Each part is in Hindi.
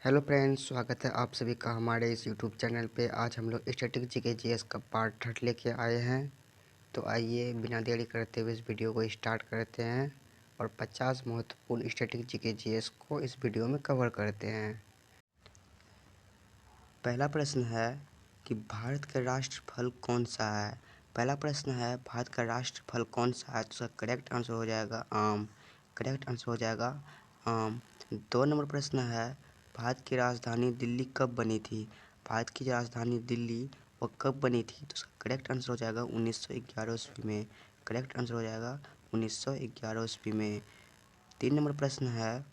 हेलो फ्रेंड्स, स्वागत है आप सभी का हमारे इस यूट्यूब चैनल पे। आज हम लोग स्टैटिक जीके जीएस का पार्ट 3 लेके आए हैं। तो आइए बिना देरी करते हुए इस वीडियो को स्टार्ट करते हैं और 50 महत्वपूर्ण स्टैटिक जीके जीएस को इस वीडियो में कवर करते हैं। पहला प्रश्न है कि भारत का राष्ट्रफल कौन सा है। पहला प्रश्न है भारत का राष्ट्रफल कौन सा है, तो उसका करेक्ट आंसर हो जाएगा आम। करेक्ट आंसर हो जाएगा आम। 2 नंबर प्रश्न है भारत की राजधानी दिल्ली कब बनी थी। भारत की राजधानी दिल्ली वो कब बनी थी, तो उसका करेक्ट आंसर हो जाएगा 1911 ईस्वी में। करेक्ट आंसर हो जाएगा 1911 ईस्वी में। 3 नंबर प्रश्न है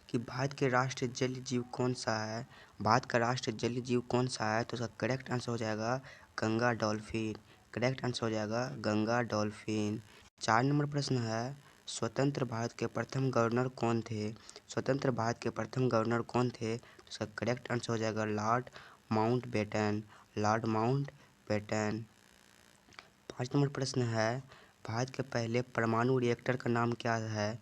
कि भारत के राष्ट्रीय जलीय जीव कौन सा है। भारत का राष्ट्रीय जलीय जीव कौन सा है, तो उसका करेक्ट आंसर हो जाएगा गंगा डॉल्फिन। करेक्ट आंसर हो जाएगा गंगा डॉल्फिन। 4 नंबर प्रश्न है स्वतंत्र भारत के प्रथम गवर्नर कौन थे। स्वतंत्र भारत के प्रथम गवर्नर कौन थे, तो उसका करेक्ट आंसर हो जाएगा Lord Mountbatten. Lord Mountbatten. 5 number प्रश्न है भारत के पहले परमाणु रिएक्टर का नाम क्या है।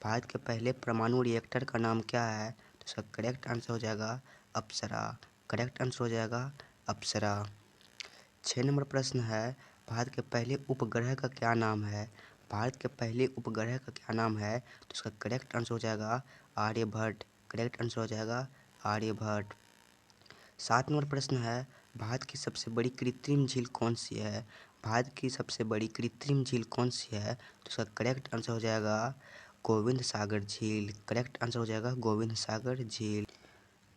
भारत के पहले परमाणु रिएक्टर का नाम क्या है, तो इसका करेक्ट आंसर हो जाएगा अप्सरा। करेक्ट आंसर हो जाएगा अप्सरा। 6 नंबर प्रश्न है भारत के पहले उपग्रह का क्या नाम है। भारत के पहले उपग्रह का क्या नाम है, तो इसका करेक्ट आंसर हो जाएगा आर्यभट्ट। करेक्ट आंसर हो जाएगा आर्यभट्ट। 7 नंबर प्रश्न है भारत की सबसे बड़ी कृत्रिम झील कौन सी है। भारत की सबसे बड़ी कृत्रिम झील कौन सी है, तो उसका करेक्ट आंसर हो जाएगा गोविंद सागर झील। करेक्ट आंसर हो जाएगा गोविंद सागर झील।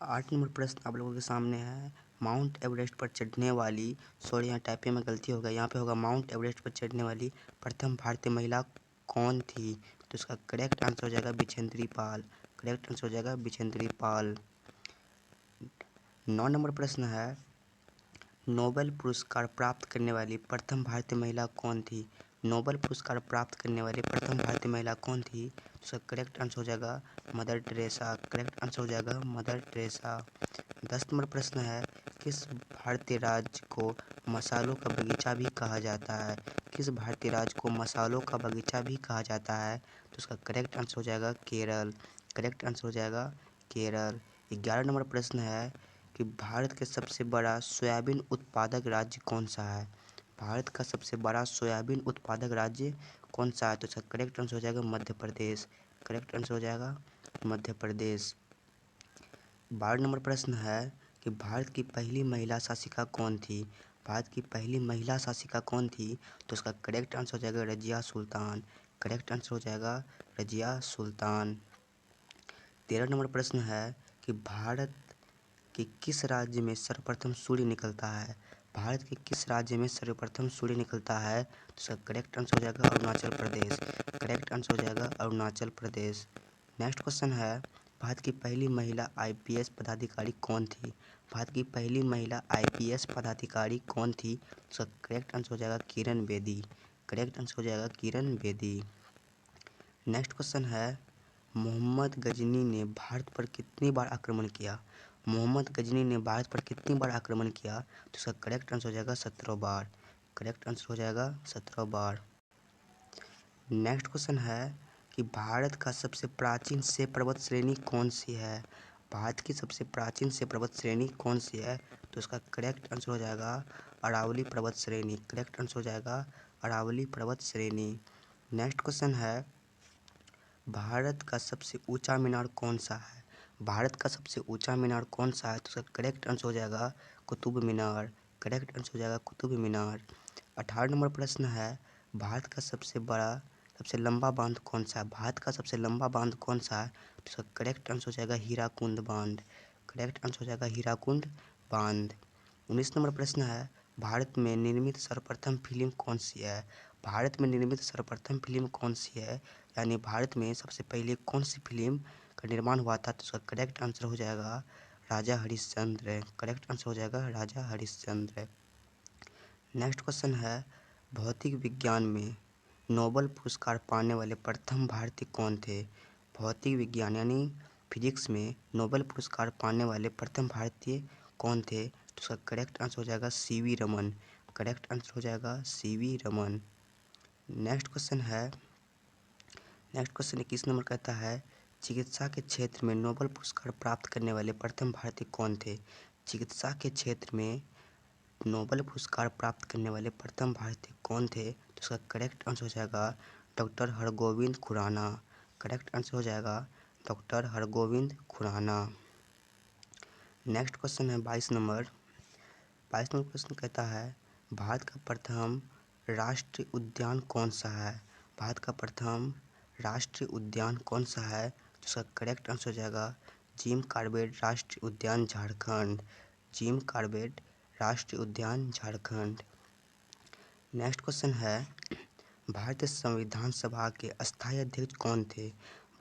8 नंबर प्रश्न आप लोगों के सामने है माउंट एवरेस्ट पर चढ़ने वाली, सॉरी यहाँ टाइपिंग में गलती होगा, यहाँ पे होगा माउंट एवरेस्ट पर चढ़ने वाली प्रथम भारतीय महिला कौन थी, तो इसका करेक्ट आंसर हो जाएगा बिजेंद्री पाल। करेक्ट आंसर हो जाएगा बिजेंद्री पाल। 9 नंबर प्रश्न है नोबेल पुरस्कार प्राप्त करने वाली प्रथम भारतीय महिला कौन थी। नोबेल पुरस्कार प्राप्त करने वाली प्रथम भारतीय महिला कौन थी, उसका करेक्ट आंसर हो जाएगा मदर टेरेसा। करेक्ट आंसर हो जाएगा मदर टेरेसा। 10 नंबर प्रश्न है किस भारतीय राज्य को मसालों का बगीचा भी कहा जाता है। किस भारतीय राज्य को मसालों का बगीचा भी कहा जाता है, तो उसका करेक्ट आंसर हो जाएगा केरल। करेक्ट आंसर हो जाएगा केरल। 11 नंबर प्रश्न है कि भारत के सबसे बड़ा सोयाबीन उत्पादक राज्य कौन सा है। भारत का सबसे बड़ा सोयाबीन उत्पादक राज्य कौन सा है, तो इसका करेक्ट आंसर हो जाएगा मध्य प्रदेश। करेक्ट आंसर हो जाएगा मध्य प्रदेश। 12 नंबर प्रश्न है कि भारत की पहली महिला शासिका कौन थी। भारत की पहली महिला शासिका कौन थी, तो उसका करेक्ट आंसर हो जाएगा रजिया सुल्तान। करेक्ट आंसर हो जाएगा रजिया सुल्तान। 13 नंबर प्रश्न है कि भारत कि किस राज्य में सर्वप्रथम सूर्य निकलता है। भारत के किस राज्य में सर्वप्रथम सूर्य निकलता है, तो इसका करेक्ट आंसर हो जाएगा अरुणाचल प्रदेश। करेक्ट आंसर हो जाएगा अरुणाचल प्रदेश। नेक्स्ट क्वेश्चन है भारत की पहली महिला आईपीएस पदाधिकारी कौन थी। भारत की पहली महिला आईपीएस पदाधिकारी कौन थी, तो इसका करेक्ट आंसर हो जाएगा किरण बेदी। करेक्ट आंसर हो जाएगा किरण बेदी। नेक्स्ट क्वेश्चन है मोहम्मद गजनी ने भारत पर कितनी बार आक्रमण किया। मोहम्मद गजनी ने भारत पर कितनी बार आक्रमण किया, तो इसका करेक्ट आंसर हो जाएगा 17 बार। करेक्ट आंसर हो जाएगा 17 बार। नेक्स्ट क्वेश्चन है कि भारत का सबसे प्राचीन से पर्वत श्रेणी कौन सी है। भारत की सबसे प्राचीन से पर्वत श्रेणी कौन सी है, तो इसका करेक्ट आंसर हो जाएगा अरावली पर्वत श्रेणी। करेक्ट आंसर हो जाएगा अरावली पर्वत श्रेणी। नेक्स्ट क्वेश्चन है भारत का सबसे ऊंचा मीनार कौन सा है। भारत का सबसे ऊंचा मीनार कौन सा है, तो उसका करेक्ट आंसर हो जाएगा कुतुब मीनार। करेक्ट आंसर हो जाएगा कुतुब मीनार। 18 नंबर प्रश्न है भारत का सबसे लंबा बांध कौन सा है। भारत का सबसे लंबा बांध कौन सा है, तो उसका करेक्ट आंसर हो जाएगा हीराकुंड बांध। करेक्ट आंसर हो जाएगा हीराकुंड बांध। 19 नंबर प्रश्न है भारत में निर्मित सर्वप्रथम फिल्म कौन सी है। भारत में निर्मित सर्वप्रथम फिल्म कौन सी है, यानी भारत में सबसे पहले कौन सी फिल्म का निर्माण हुआ था, तो उसका करेक्ट आंसर हो जाएगा राजा हरिश्चंद्र। करेक्ट आंसर हो जाएगा राजा हरिश्चंद्र। नेक्स्ट क्वेश्चन है भौतिक विज्ञान में नोबेल पुरस्कार पाने वाले प्रथम भारतीय कौन थे। भौतिक विज्ञान यानी फिजिक्स में नोबेल पुरस्कार पाने वाले प्रथम भारतीय कौन थे, तो उसका करेक्ट आंसर हो जाएगा सीवी रमन। करेक्ट आंसर हो जाएगा CV Raman. Next question 21 number कहता है चिकित्सा के क्षेत्र में नोबेल पुरस्कार प्राप्त करने वाले प्रथम भारतीय कौन थे? चिकित्सा के क्षेत्र में नोबेल पुरस्कार प्राप्त करने वाले प्रथम भारतीय कौन थे? तो इसका करेक्ट आंसर हो जाएगा doctor Hargobind Khorana. Correct answer हो जाएगा doctor Hargobind Khorana. Next question है 22 नंबर। 22 नंबर प्रश्न कहता है भारत का प्रथम राष्ट्रीय उद्यान कौन सा है? भारत का प्रथम राष्ट्रीय उद्यान कौन सा है? तो इसका करेक्ट आंसर हो जाएगा जिम कॉर्बेट राष्ट्रीय उद्यान झारखंड। जिम कॉर्बेट राष्ट्रीय उद्यान झारखंड। नेक्स्ट क्वेश्चन है भारतीय संविधान सभा के अस्थायी अध्यक्ष कौन थे?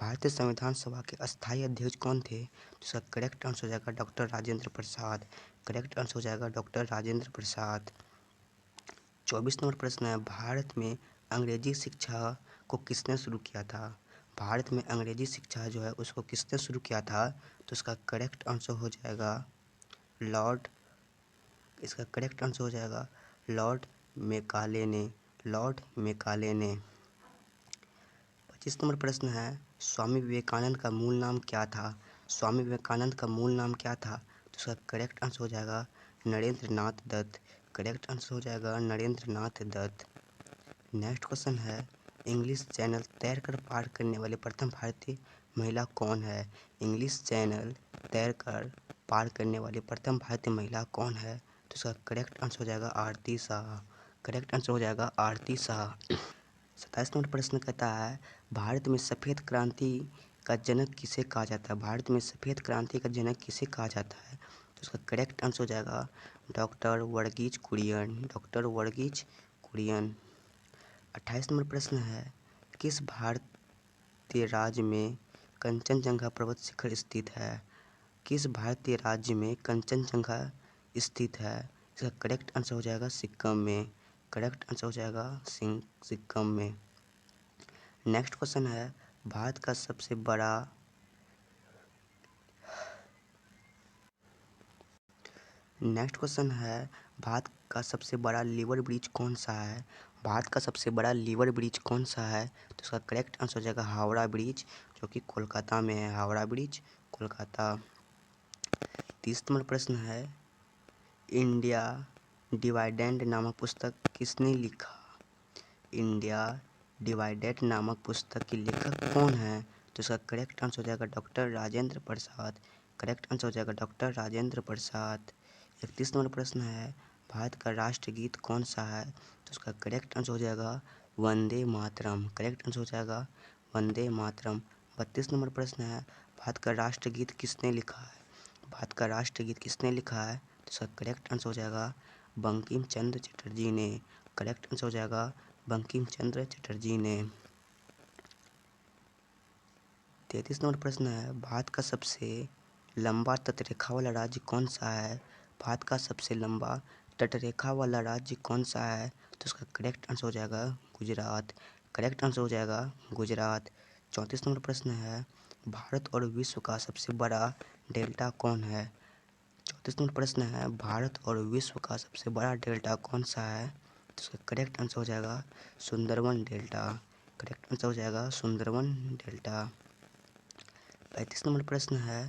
भारतीय संविधान सभा के अस्थायी अध्यक्ष कौन थे? तो इसका करेक्ट आंसर हो जाएगा doctor Rajendra Prasad. Correct answer हो जाएगा डॉक्टर राजेंद्र प्रसाद। 24 नंबर प्रश्न है भारत में अंग्रेजी शिक्षा को किसने शुरू किया था? भारत में अंग्रेजी शिक्षा जो है उसको किसने शुरू किया था? तो इसका करेक्ट आंसर हो जाएगा इसका करेक्ट आंसर हो जाएगा लॉर्ड मेकाले ने। लॉर्ड मेकाले ने। 25 नंबर प्रश्न है स्वामी विवेकानंद का मूल नाम क्या था? स्वामी विवेकानंद का मूल नाम क्या था? तो इसका करेक्ट आंसर हो जाएगा नरेंद्र नाथ दत्त। करेक्ट आंसर हो जाएगा नरेंद्र नाथ दत्त। नेक्स्ट क्वेश्चन है इंग्लिश चैनल तैरकर पार करने वाली प्रथम भारतीय महिला कौन है? इंग्लिश चैनल तैरकर पार करने वाली प्रथम भारतीय महिला कौन है? तो इसका करेक्ट आंसर हो जाएगा आरती शाह। करेक्ट आंसर हो जाएगा आरती शाह। 27 नंबर प्रश्न कहता है भारत में सफ़ेद क्रांति का जनक किसे कहा जाता है? भारत में सफ़ेद क्रांति का जनक किसे कहा जाता है? तो उसका करेक्ट आंसर हो जाएगा doctor Verghese Kurien. Doctor Verghese Kurien. 28 number प्रश्न है किस भारतीय राज्य में कंचनजंगा पर्वत शिखर स्थित है? किस भारतीय राज्य में कंचनजंगा स्थित है? इसका करेक्ट आंसर हो जाएगा सिक्किम में। करेक्ट आंसर हो जाएगा सिक्किम में। नेक्स्ट क्वेश्चन है भारत का सबसे बड़ा नेक्स्ट क्वेश्चन है भारत का सबसे बड़ा लीवर ब्रिज कौन सा है? भारत का सबसे बड़ा लीवर ब्रिज कौन सा है? तो इसका करेक्ट आंसर हो जाएगा हावड़ा ब्रिज जो कि कोलकाता में है। हावड़ा ब्रिज कोलकाता। 30 नंबर प्रश्न है इंडिया डिवाइडेड नामक पुस्तक किसने लिखा? इंडिया डिवाइडेड नामक पुस्तक के लेखक कौन है? तो इसका करेक्ट आंसर हो जाएगा doctor Rajendra Prasad. Correct answer हो जाएगा डॉक्टर राजेंद्र प्रसाद। 31 नंबर प्रश्न है भारत का राष्ट्रगीत कौन सा है? तो उसका करेक्ट आंसर हो जाएगा वंदे मातरम। करेक्ट आंसर हो जाएगा वंदे मातरम। 32 नंबर प्रश्न है भारत का राष्ट्रगीत किसने लिखा है? भारत का राष्ट्रगीत किसने लिखा है? तो इसका करेक्ट आंसर हो जाएगा बंकिम चंद्र चटर्जी ने। करेक्ट आंसर हो जाएगा बंकिम चंद्र चटर्जी ने। 33 नंबर प्रश्न है भारत का सबसे लंबा तटरेखा वाला राज्य कौन सा है? भारत का सबसे लंबा तटरेखा वाला राज्य कौन सा है? तो इसका करेक्ट आंसर हो जाएगा गुजरात। करेक्ट आंसर हो जाएगा गुजरात। 34 नंबर प्रश्न है भारत और विश्व का सबसे बड़ा डेल्टा कौन है? 34 नंबर प्रश्न है भारत और विश्व का सबसे बड़ा डेल्टा कौन सा है? तो इसका करेक्ट आंसर हो जाएगा सुंदरवन डेल्टा। करेक्ट आंसर हो जाएगा सुंदरवन डेल्टा। 35 नंबर प्रश्न है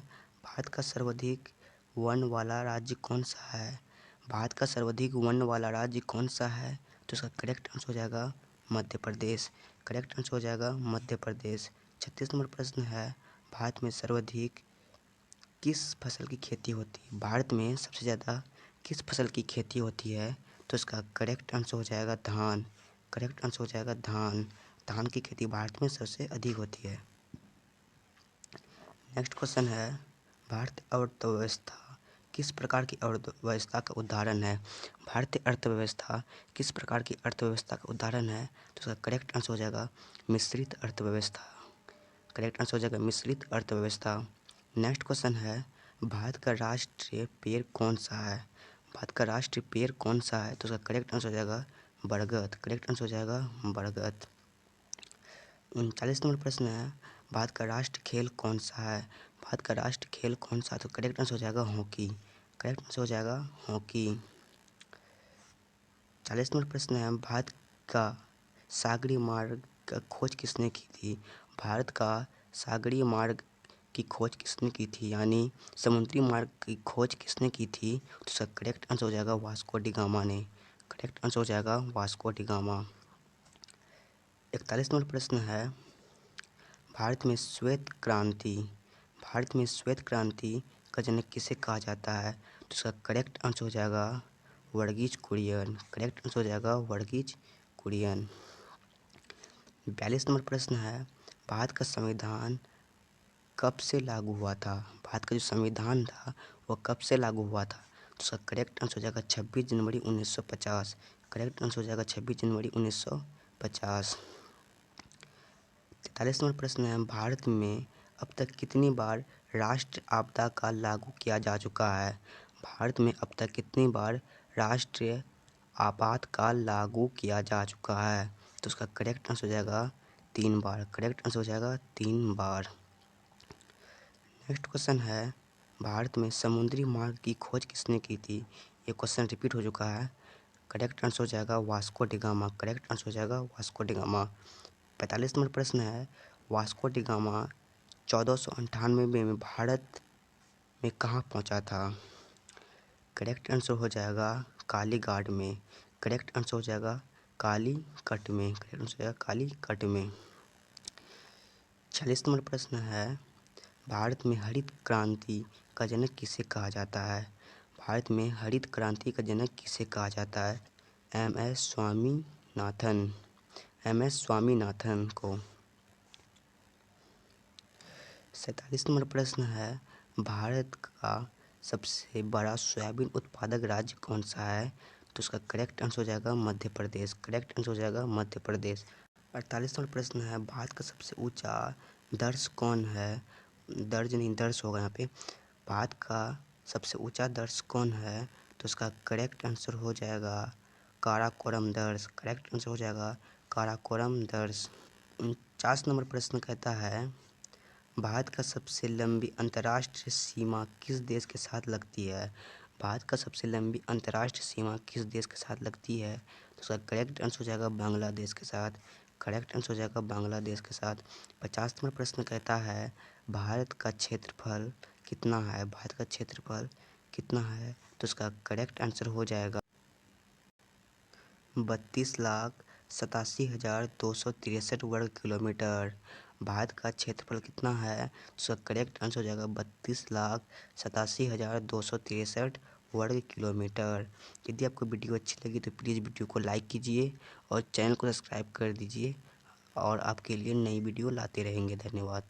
भारत का सर्वाधिक वन वाला राज्य कौन सा है? भारत का सर्वाधिक वन वाला राज्य कौन सा है? तो इसका करेक्ट आंसर हो जाएगा मध्य प्रदेश। करेक्ट आंसर हो जाएगा मध्य प्रदेश। 36 नंबर प्रश्न है भारत में सर्वाधिक किस फसल की खेती होती है? भारत में सबसे ज़्यादा किस फसल की खेती होती है? तो इसका करेक्ट आंसर हो जाएगा धान। करेक्ट आंसर हो जाएगा धान। धान की खेती भारत में सबसे अधिक होती है। नेक्स्ट क्वेश्चन है भारतीय अर्थव्यवस्था किस प्रकार की अर्थव्यवस्था का उदाहरण है? भारतीय अर्थव्यवस्था किस प्रकार की अर्थव्यवस्था का उदाहरण है? तो इसका करेक्ट आंसर हो जाएगा मिश्रित अर्थव्यवस्था। करेक्ट आंसर हो जाएगा मिश्रित अर्थव्यवस्था। नेक्स्ट क्वेश्चन है भारत का राष्ट्रीय पेड़ कौन सा है? भारत का राष्ट्रीय पेड़ कौन सा है? तो उसका करेक्ट आंसर हो जाएगा बरगद। करेक्ट आंसर हो जाएगा बरगद। 39 नंबर प्रश्न है भारत का राष्ट्र खेल कौन सा है? भारत का राष्ट्र खेल कौन सा है? तो करेक्ट आंसर हो जाएगा हॉकी। करेक्ट आंसर हो जाएगा हॉकी। 40 नंबर प्रश्न है भारत का सागरी मार्ग का खोज किसने की थी? भारत का सागरीय मार्ग की खोज किसने की थी, यानी समुद्री मार्ग की खोज किसने की थी? तो इसका करेक्ट आंसर हो जाएगा वास्को डी गामा ने। करेक्ट आंसर हो जाएगा वास्को डी गामा। 41 नंबर प्रश्न है, भारत में श्वेत क्रांति का जनक किसे कहा जाता है? तो इसका करेक्ट आंसर हो जाएगा वर्गीज कुरियन। करेक्ट आंसर हो जाएगा वर्गीज कुरियन। 42 नंबर प्रश्न है, भारत का संविधान कब से लागू हुआ था? भारत का जो संविधान था वो कब से लागू हुआ था? तो उसका करेक्ट आंसर हो जाएगा 26 जनवरी 1950। करेक्ट आंसर हो जाएगा 26 जनवरी 1950। 43 नंबर प्रश्न है, भारत में अब तक कितनी बार राष्ट्रीय आपदा काल लागू किया जा चुका है? भारत में अब तक कितनी बार राष्ट्रीय आपातकाल लागू किया जा चुका है? तो उसका करेक्ट आंसर हो जाएगा 3 बार। करेक्ट आंसर हो जाएगा 3 बार। नेक्स्ट क्वेश्चन है, भारत में समुद्री मार्ग की खोज किसने की थी? ये क्वेश्चन रिपीट हो चुका है। करेक्ट आंसर हो जाएगा Vasco D gamma. Correct answer हो जाएगा वास्को डी गामा। 45 नंबर प्रश्न है, वास्को डी गामा 1498 में भारत में कहाँ पहुँचा था? करेक्ट आंसर हो जाएगा कालीघाट में। करेक्ट आंसर हो जाएगा कालीकट में। करेक्ट आंसर हो जाएगा कालीकट में। 46 नंबर प्रश्न है, भारत में हरित क्रांति का जनक किसे कहा जाता है? भारत में हरित क्रांति का जनक किसे कहा जाता है? एम.एस. स्वामीनाथन को। 47 नंबर प्रश्न है, भारत का सबसे बड़ा सोयाबीन उत्पादक राज्य कौन सा है? तो उसका करेक्ट आंसर हो जाएगा मध्य प्रदेश। करेक्ट आंसर हो जाएगा मध्य प्रदेश। 48 नंबर प्रश्न है, भारत का सबसे ऊंचा दर्श कौन है? दर्ज नहीं, दर्श होगा यहाँ पे। भारत का सबसे ऊंचा दर्श कौन है? तो उसका करेक्ट आंसर हो जाएगा काराकोरम दर्श। करेक्ट आंसर हो जाएगा काराकोरम दर्श। 49 नंबर प्रश्न कहता है, भारत का सबसे लंबी अंतर्राष्ट्रीय सीमा किस देश के साथ लगती है? भारत का सबसे लंबी अंतर्राष्ट्रीय सीमा किस देश के साथ लगती है? तो उसका करेक्ट आंसर हो जाएगा बांग्लादेश के साथ। करेक्ट आंसर हो जाएगा बांग्लादेश के साथ। 50 नंबर प्रश्न कहता है, भारत का क्षेत्रफल कितना है? भारत का क्षेत्रफल कितना है? तो उसका करेक्ट आंसर हो जाएगा 32,87,263 वर्ग किलोमीटर। भारत का क्षेत्रफल कितना है? तो उसका करेक्ट आंसर हो जाएगा 32,87,263 वर्ग किलोमीटर। यदि आपको वीडियो अच्छी लगी तो प्लीज़ वीडियो को लाइक कीजिए और चैनल को सब्सक्राइब कर दीजिए और आपके लिए नई वीडियो लाते रहेंगे। धन्यवाद।